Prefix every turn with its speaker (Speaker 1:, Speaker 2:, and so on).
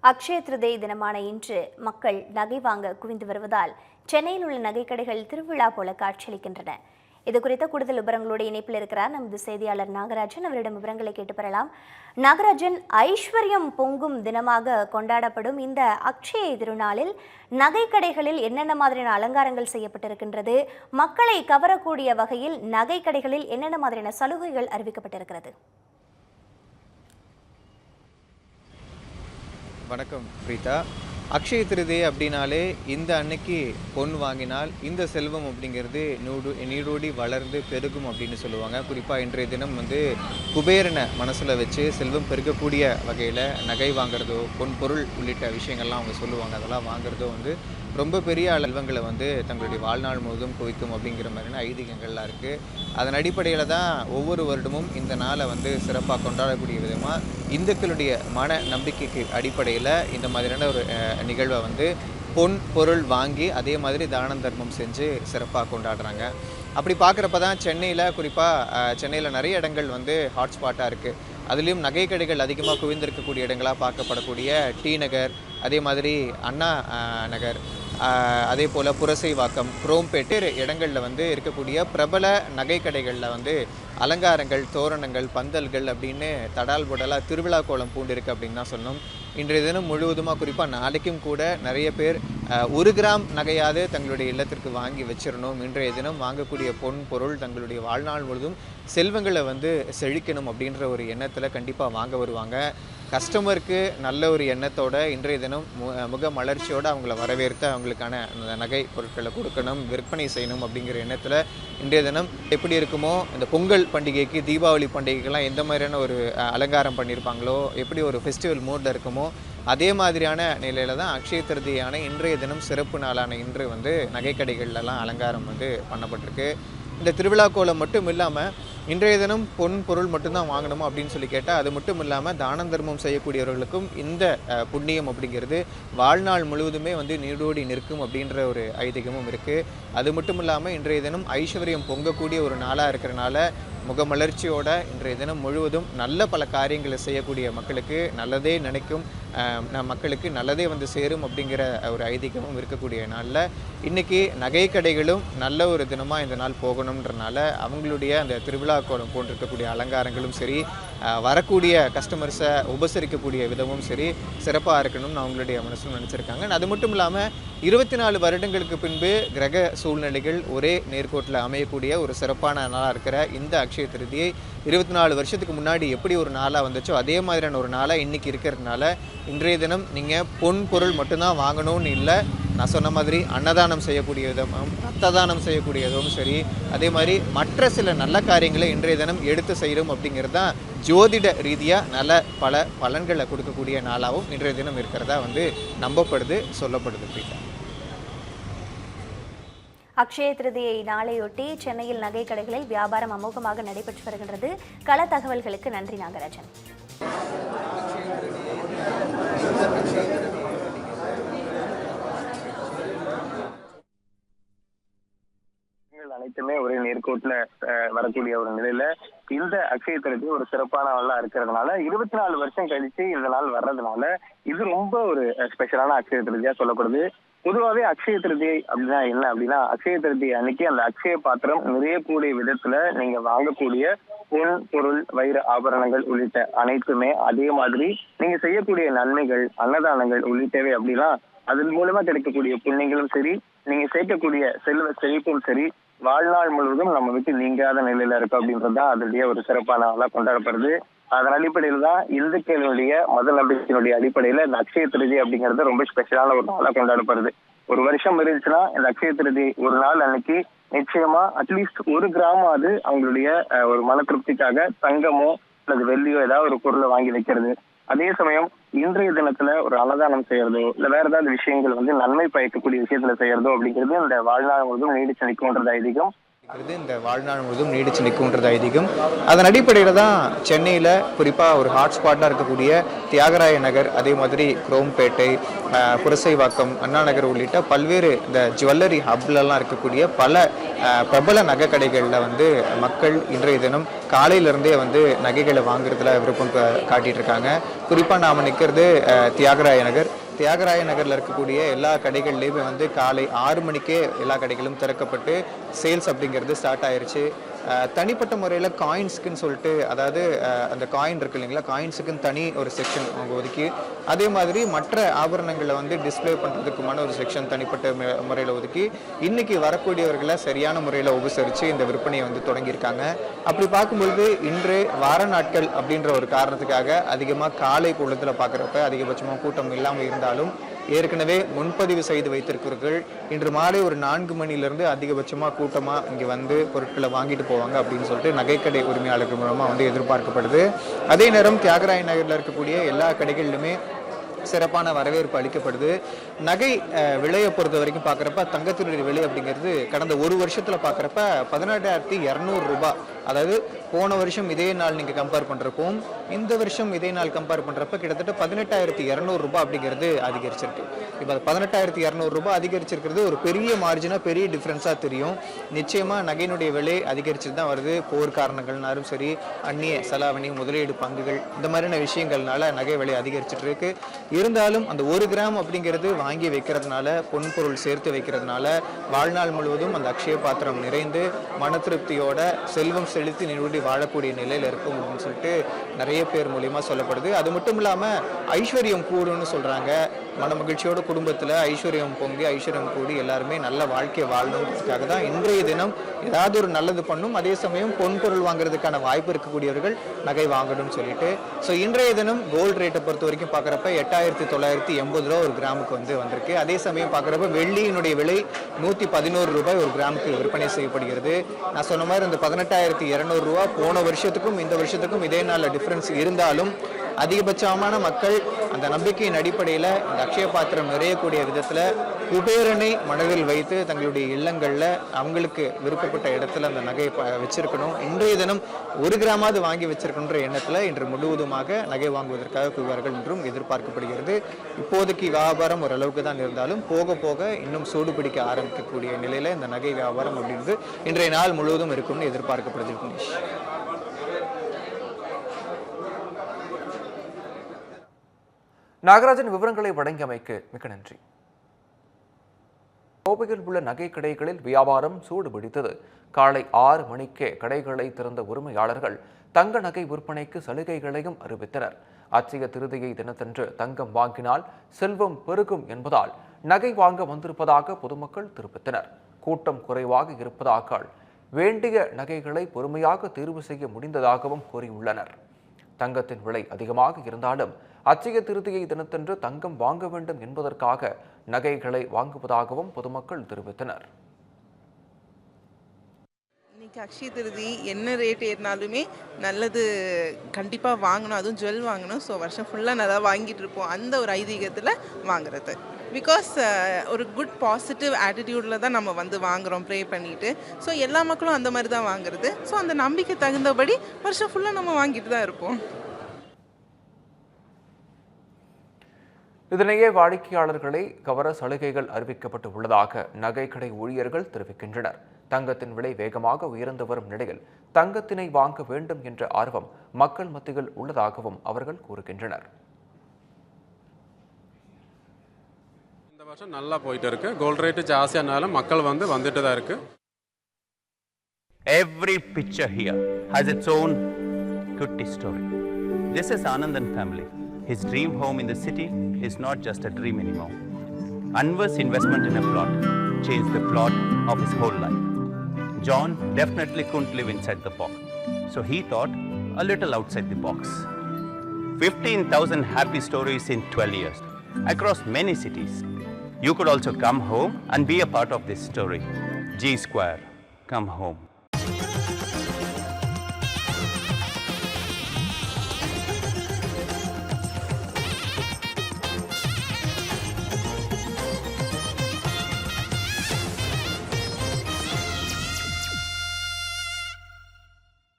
Speaker 1: அக்ஷய திருதியை தினமான இன்று மக்கள் நகை வாங்க குவிந்து வருவதால் சென்னையில் உள்ள நகைக்கடைகள் திருவிழா போல காட்சியளிக்கின்றன. இது குறித்த கூடுதல் விவரங்களோடு இணைப்பில் இருக்கிறார் நமது செய்தியாளர் நாகராஜன். அவரிடம் விவரங்களை கேட்டு பெறலாம். நாகராஜன், ஐஸ்வர்யம் பொங்கும் தினமாக கொண்டாடப்படும் இந்த அக்ஷய திருநாளில் நகைக்கடைகளில் என்னென்ன மாதிரியான அலங்காரங்கள் செய்யப்பட்டிருக்கின்றது? மக்களை கவரக்கூடிய வகையில் நகைக்கடைகளில் என்னென்ன மாதிரியான சலுகைகள் அறிவிக்கப்பட்டிருக்கிறது?
Speaker 2: வணக்கம் பிரீதா. அக்ஷய திருதியை அப்படின்னாலே இந்த அன்னைக்கு பொன் வாங்கினால் இந்த செல்வம் அப்படிங்கிறது நீடோடி வளர்ந்து பெருகும் அப்படின்னு சொல்லுவாங்க. குறிப்பாக இன்றைய தினம் குபேரனை மனசில் வச்சு செல்வம் பெருகக்கூடிய வகையில் நகை வாங்குறதோ பொன் பொருள் உள்ளிட்ட விஷயங்கள்லாம் அவங்க சொல்லுவாங்க. அதெல்லாம் வாங்குறதோ ரொம்ப பெரிய செல்வங்களை தங்களுடைய வாழ்நாள் முழுவதும் குவிக்கும் அப்படிங்கிற மாதிரியான ஐதீகங்கள்லாம் இருக்குது. அதன் அடிப்படையில் தான் ஒவ்வொரு வருடமும் இந்த நாளை சிறப்பாக கொண்டாடக்கூடிய விதமாக இந்துக்களுடைய மன நம்பிக்கைக்கு அடிப்படையில் இந்த மாதிரியான ஒரு நிகழ்வை பொன் பொருள் வாங்கி அதே மாதிரி தான தர்மம் செஞ்சு சிறப்பாக கொண்டாடுறாங்க. அப்படி பார்க்குறப்ப தான் சென்னையில் நிறைய இடங்கள் ஹாட்ஸ்பாட்டாக இருக்குது. அதுலேயும் நகை கடைகள் அதிகமாக குவிந்திருக்கக்கூடிய இடங்களாக பார்க்கப்படக்கூடிய டி நகர், அதே மாதிரி அண்ணா நகர், அதே போல் புரசைவாக்கம், குரோம்பேட்டு இடங்களில் இருக்கக்கூடிய பிரபல நகை கடைகளில் அலங்காரங்கள், தோரணங்கள், பந்தல்கள் அப்படின்னு தடால் புடலாக திருவிழா கோலம் பூண்டிருக்கு அப்படின்னு தான் சொன்னோம். இன்றைய தினம் முழுவதுமாக குறிப்பாக நாளைக்கும் கூட நிறைய பேர் 1 கிராம் நகையாவது தங்களுடைய இல்லத்திற்கு வாங்கி வச்சிடணும். இன்றைய தினம் வாங்கக்கூடிய பொன் பொருள் தங்களுடைய வாழ்நாள் முழுவதும் செல்வங்களை செழிக்கணும் அப்படின்ற ஒரு எண்ணத்தில் கண்டிப்பாக வாங்க வருவாங்க. கஸ்டமருக்கு நல்ல ஒரு எண்ணத்தோட இன்றைய தினம் முக மலர்ச்சியோடு அவங்கள வரவேற்று அவங்களுக்கான நகை பொருட்களை கொடுக்கணும், விற்பனை செய்யணும் அப்படிங்கிற எண்ணத்தில் இன்றைய தினம் எப்படி இருக்குமோ இந்த பொங்கல் பண்டிகைக்கு, தீபாவளி பண்டிகைக்கெல்லாம் எந்த மாதிரியான ஒரு அலங்காரம் பண்ணியிருப்பாங்களோ, எப்படி ஒரு ஃபெஸ்டிவல் மூடில் இருக்குமோ அதே மாதிரியான நிலையில் தான் அக்ஷய திருதியான இன்றைய தினம் சிறப்பு நாளான இன்று நகைக்கடைகள்லாம் அலங்காரம் பண்ணப்பட்டிருக்கு. இந்த திருவிழா கோலம் மட்டும் இல்லாமல் இன்றைய தினம் பொன் பொருள் மட்டும்தான் வாங்கணுமா அப்படின்னு சொல்லி கேட்டால் அது மட்டும் இல்லாமல் தான தர்மம் செய்யக்கூடியவர்களுக்கும் இந்த புண்ணியம் அப்படிங்கிறது வாழ்நாள் முழுவதுமே நீடோடி நிற்கும் அப்படின்ற ஒரு ஐதீகமும் இருக்குது. அது மட்டும் இல்லாமல் இன்றைய தினம் ஐஸ்வர்யம் பொங்கக்கூடிய ஒரு நாளாக இருக்கிறனால முகமலர்ச்சியோட இன்றைய தினம் முழுவதும் நல்ல பல காரியங்களை செய்யக்கூடிய மக்களுக்கு நல்லதே நினைக்கும், மக்களுக்கு நல்லதே சேரும் அப்படிங்கிற ஒரு ஐதீகமும் இருக்கக்கூடிய நாளில் இன்றைக்கி நகை கடைகளும் நல்ல ஒரு தினமாக இந்த நாள் போகணுன்றனால அவங்களுடைய அந்த திருவிழா கோலம் போன்றிருக்கக்கூடிய அலங்காரங்களும் சரி, வரக்கூடிய கஸ்டமர்ஸை உபசரிக்கக்கூடிய விதமும் சரி சிறப்பாக இருக்கணும்னு அவங்களுடைய மனசும் நினச்சிருக்காங்க. அது மட்டும் இல்லாமல் 24 வருடங்களுக்கு பின்பு கிரக சூழ்நிலைகள் ஒரே நேர்கோட்டில் அமையக்கூடிய ஒரு சிறப்பான நாளாக இருக்கிற இந்த அக்ஷய திருதியை 24 வருஷத்துக்கு முன்னாடி எப்படி ஒரு நாளாக வந்துச்சோ அதே மாதிரியான ஒரு நாளாக இன்றைக்கி இருக்கிறதுனால இன்றைய தினம் நீங்கள் பொன் பொருள் மட்டும்தான் வாங்கணும்னு இல்லை, நான் சொன்ன மாதிரி அன்னதானம் செய்யக்கூடிய விதமும் ரத்த தானம் செய்யக்கூடிய விதமும் சரி, அதே மாதிரி மற்ற சில நல்ல காரியங்களை இன்றைய தினம் எடுத்து செய்கிறோம் அப்படிங்கிறது தான் ஜோதிட ரீதியாக நல்ல பல பலன்களை கொடுக்கக்கூடிய நாளாகவும் இன்றைய தினம் இருக்கிறதா நம்பப்படுது, சொல்லப்படுது. பிரீதா,
Speaker 1: அக்ஷய திருதியை நாளையொட்டி சென்னையில் நகை கடைகளில் வியாபாரம் அமோகமாக நடைபெற்று வருகின்றது. கள தகவல்களுக்கு நன்றி நாகராஜன்.
Speaker 3: அனைத்துமே ஒரே நேர்கோட்டுல வரக்கூடிய ஒரு நிலையில இந்த அக்ஷய திருதி ஒரு சிறப்பான நாளா இருக்கிறதுனால 24 வருஷம் கழிச்சு இந்த நாள் வர்றதுனால இது ரொம்ப ஒரு ஸ்பெஷலான அக்ஷய திருதியா சொல்லப்படுது. பொதுவாகவே அக்ஷய திருதி அப்படின்னா என்ன அப்படின்னா, அக்ஷய திருதி அன்னைக்கு அந்த அக்ஷய பாத்திரம் நிறையக்கூடிய விதத்துல நீங்க வாங்கக்கூடிய பொன் பொருள், வைர ஆபரணங்கள் உள்ளிட்ட அனைத்துமே அதே மாதிரி நீங்க செய்யக்கூடிய நன்மைகள், அன்னதானங்கள் உள்ளிட்டவை அப்படின்னா அதன் மூலமா கிடைக்கக்கூடிய புண்ணியங்களும் சரி, நீங்க சேர்க்கக்கூடிய செல்வ செழிப்பும் சரி வாழ்நாள் முழுவதும் நம்ம விட்டு நீங்காத நிலையில இருக்கு அப்படின்றதுதான் அதனுடைய ஒரு சிறப்பான நாளா கொண்டாடப்படுது. அதன் அடிப்படையில தான் இந்துக்களுடைய மத நம்பிக்கையினுடைய அடிப்படையில இந்த அக்ஷய திருதி அப்படிங்கிறது ரொம்ப ஸ்பெஷலான ஒரு நாளா கொண்டாடப்படுது. ஒரு வருஷம் இருந்துச்சுன்னா இந்த அக்ஷய திருதி ஒரு நாள் அன்னைக்கு நிச்சயமா அட்லீஸ்ட் 1 கிராமாவது அவங்களுடைய ஒரு மன திருப்திக்காக தங்கமோ அல்லது வெள்ளியோ ஏதாவது ஒரு பொருளை வாங்கி வைக்கிறது. அதே சமயம் இன்றைய தினத்துல ஒரு அன்னதானம் செய்யறதோ இல்ல வேற ஏதாவது விஷயங்கள் நன்மை பயக்கக்கூடிய விஷயத்துல செய்யறதோ அப்படிங்கிறது இந்த வாழ்நாள் முழுவதும் நீடிச்சு நிற்கும்ன்றது ஐதீகம்.
Speaker 2: இந்த வாழ்நாள் முழுவதும் நீடிச்சு நிற்கும்ன்றது ஐதீகம். அதன் அடிப்படையில் தான் சென்னையில் குறிப்பாக ஒரு ஹாட்ஸ்பாட்டாக இருக்கக்கூடிய தியாகராய நகர், அதே மாதிரி குரோம்பேட்டை, புரசைவாக்கம், அண்ணா நகர் உள்ளிட்ட பல்வேறு இந்த ஜுவல்லரி ஹப்லலாம் இருக்கக்கூடிய பல பிரபல நகை கடைகளில் வந்து மக்கள் இன்றைய தினம் காலையிலேருந்தே வந்து நகைகளை வாங்குறதுல விருப்பம் காட்டிட்டு இருக்காங்க. குறிப்பாக நாம் நிற்கிறது தியாகராய நகர். தியாகராய நகரில் இருக்கக்கூடிய எல்லா கடைகள்லேயுமே வந்து காலை 6 மணிக்கே எல்லா கடைகளும் திறக்கப்பட்டு சேல்ஸ் அப்படிங்கிறது ஸ்டார்ட் ஆயிருச்சு. தனிப்பட்ட முறையில் காயின்ஸுக்குன்னு சொல்லிட்டு, அதாவது அந்த காயின் இருக்கு இல்லைங்களா, காயின்ஸுக்குன்னு தனி ஒரு செக்ஷன் அவங்க ஒதுக்கி, அதே மாதிரி மற்ற ஆபரணங்களை வந்து டிஸ்பிளே பண்ணுறதுக்குமான ஒரு செக்ஷன் தனிப்பட்ட முறையில் ஒதுக்கி இன்னைக்கு வரக்கூடியவர்களை சரியான முறையில் உபசரித்து இந்த விற்பனையை வந்து தொடங்கியிருக்காங்க. அப்படி பார்க்கும்பொழுது இன்று வார நாட்கள் அப்படின்ற ஒரு காரணத்துக்காக அதிகமாக காலை பொழுதில் பார்க்குறப்ப அதிகபட்சமாக கூட்டம் இல்லாமல் இருந்தாலும் ஏற்கனவே முன்பதிவு செய்து வைத்திருக்கிறவர்கள் இன்று மாலை ஒரு 4 மணிலிருந்து அதிகபட்சமாக கூட்டமாக இங்கே வந்து பொருட்களை வாங்கிட்டு போவாங்க அப்படின்னு சொல்லிட்டு நகைக்கடை உரிமையாளர்கள் மூலமாக வந்து எதிர்பார்க்கப்படுது. அதே நேரம் தியாகராய நகரில் இருக்கக்கூடிய எல்லா கடைகளிலுமே சிறப்பான வரவேற்பு அளிக்கப்படுது. நகை விலையை பொறுத்த வரைக்கும் பார்க்குறப்ப தங்கத்தினுடைய விலை அப்படிங்கிறது கடந்த ஒரு வருஷத்தில் பார்க்குறப்ப 18,200 ரூபாய். அதாவது போன வருஷம் இதே நாள் நீங்கள் கம்பேர் பண்ணுறப்போம் இந்த வருஷம் இதே நாள் கம்பேர் பண்ணுறப்ப கிட்டத்தட்ட 18,200 ரூபாய் அப்படிங்கிறது அதிகரிச்சிருக்கு. இப்போ 18,200 ரூபாய் அதிகரிச்சிருக்கிறது ஒரு பெரிய மார்ஜினாக பெரிய டிஃப்ரென்ஸாக தெரியும். நிச்சயமாக நகையினுடைய விலை அதிகரிச்சுட்டு தான் வருது. போர் காரணங்கள்னாலும் சரி, அந்நிய செலாவணி, முதலீடு பங்குகள், இந்த மாதிரியான விஷயங்கள்னால நகை விலை அதிகரிச்சுட்டு இருக்கு. இருந்தாலும் அந்த 1 கிராம் அப்படிங்கிறது வாங்கி வைக்கிறதுனால, பொன் பொருள் சேர்த்து வைக்கிறதுனால வாழ்நாள் முழுவதும் அந்த அக்ஷய பாத்திரம் நிறைந்து மன திருப்தியோட செல்வம் செலுத்தி நிறுவடி வாழக்கூடிய நிலையில் இருக்கும் அப்படின்னு சொல்லிட்டு நிறைய பேர் மூலியமா சொல்லப்படுது. அது மட்டும் இல்லாமல் ஐஸ்வர்யம் கூடுன்னு சொல்றாங்க. மன மகிழ்ச்சியோட குடும்பத்தில் ஐஸ்வர்யம் பொங்கி ஐஸ்வர்யம் கூடி எல்லாருமே நல்ல வாழ்க்கையை வாழணுன்றதுக்காக தான் இன்றைய தினம் ஏதாவது ஒரு நல்லது பண்ணும். அதே சமயம் பொன் பொருள் வாங்குறதுக்கான வாய்ப்பு இருக்கக்கூடியவர்கள் நகை வாங்கணும்னு சொல்லிட்டு. ஸோ இன்றைய தினம் கோல்டு ரேட்டை பொறுத்த வரைக்கும் பார்க்குறப்ப 8,980 ரூபா ஒரு கிராமுக்கு வந்திருக்கு. அதே சமயம் பார்க்குறப்ப வெள்ளியினுடைய விலை 111 ரூபாய் ஒரு கிராமுக்கு விற்பனை செய்யப்படுகிறது. நான் சொன்ன மாதிரி இந்த 18,200 ரூபா போன வருஷத்துக்கும் இந்த வருஷத்துக்கும் இதே நாளில் டிஃப்ரென்ஸ் இருந்தாலும் அதிகபட்சமான மக்கள் அந்த நம்பிக்கையின் அடிப்படையில் இந்த அக்ஷய பாத்திரம் நிறையக்கூடிய விதத்தில் குபேரனை மனதில் வைத்து தங்களுடைய இல்லங்களில் அவங்களுக்கு விருப்பப்பட்ட இடத்துல அந்த நகையை வச்சிருக்கணும். இன்றைய தினம் 1 கிராமாவது வாங்கி வச்சிருக்கணுன்ற எண்ணத்தில் இன்று முழுவதுமாக நகை வாங்குவதற்காக குவிவார்கள் என்றும் எதிர்பார்க்கப்படுகிறது. இப்போதைக்கு வியாபாரம் ஓரளவுக்கு தான் இருந்தாலும் போக போக இன்னும் சூடு பிடிக்க ஆரம்பிக்கக்கூடிய நிலையில் இந்த நகை வியாபாரம் அப்படின்றது இன்றைய நாள் முழுவதும் இருக்கும்னு எதிர்பார்க்கப்படுது.
Speaker 4: நாகராஜன் விவரங்களை வழங்கியமைக்கு மிக்க நன்றி. கோவையில் உள்ள நகை கடைகளில் வியாபாரம் சூடு பிடித்தது. காலை 6 மணிக்கே கடைகளை திறந்த உரிமையாளர்கள் தங்க நகை விற்பனைக்கு சலுகைகளையும் அறிவித்தனர். அட்சய திருதியை தினத்தன்று தங்கம் வாங்கினால் செல்வம் பெருகும் என்பதால் நகை வாங்க வந்திருப்பதாக பொதுமக்கள் தெரிவித்தனர். கூட்டம் குறைவாக இருப்பதாக வேண்டிய நகைகளை பொறுமையாக தேர்வு செய்ய முடிந்ததாகவும் கூறியுள்ளனர். தங்கத்தின் விலை அதிகமாக இருந்தாலும் அட்சய திருதியை தினத்தன்று தங்கம் வாங்க வேண்டும் என்பதற்காக நகைகளை வாங்குவதாகவும் பொதுமக்கள் தெரிவித்தனர்.
Speaker 5: இன்னைக்கு அக்ஷய திருதி என்ன ரேட் ஏறினாலுமே நல்லது கண்டிப்பாக வாங்கணும், அதுவும் ஜுவல் வாங்கணும். ஸோ வருஷம் ஃபுல்லாக நல்லா வாங்கிட்டு இருப்போம். அந்த ஒரு ஐதீகத்தில் வாங்குறது. பிகாஸ் ஒரு குட் பாசிட்டிவ் ஆட்டிடியூடில் தான் நம்ம வந்து வாங்குகிறோம் ப்ரே பண்ணிட்டு. ஸோ எல்லா மக்களும் அந்த மாதிரி தான் வாங்குறது. ஸோ அந்த நம்பிக்கை தகுந்தபடி வருஷம் ஃபுல்லாக நம்ம வாங்கிட்டு தான் இருப்போம்.
Speaker 4: இதனையே வாடிக்கையாளர்களை கவர சலுகைகள் அறிவிக்கப்பட்டு உள்ளதாக நகைக்கடை ஊழியர்கள் தெரிவிக்கின்றனர். தங்கத்தின் விலை வேகமாக உயர்ந்து வரும் நிலையில் தங்கத்தினை வாங்க வேண்டும் என்ற ஆர்வம் மக்கள் மத்தியில் உள்ளதாகவும் அவர்கள் கூறுகின்றனர்.
Speaker 6: இந்த வருஷம் நல்லா போயிட்டு இருக்கு. கோல்ட் ரேட் ஜாஸ்தியானாலும் மக்கள் வந்துட்டு தான் இருக்கு.
Speaker 7: Every picture here has its own goodie story. This is Anandan family. His dream home in the city is not just a dream anymore. Anwar's investment in a plot changed the plot of his whole life. John definitely couldn't live inside the box, so he thought a little outside the box. 15,000 happy stories in 12 years across many cities. You could also come home and be a part of this story. G Square, come home.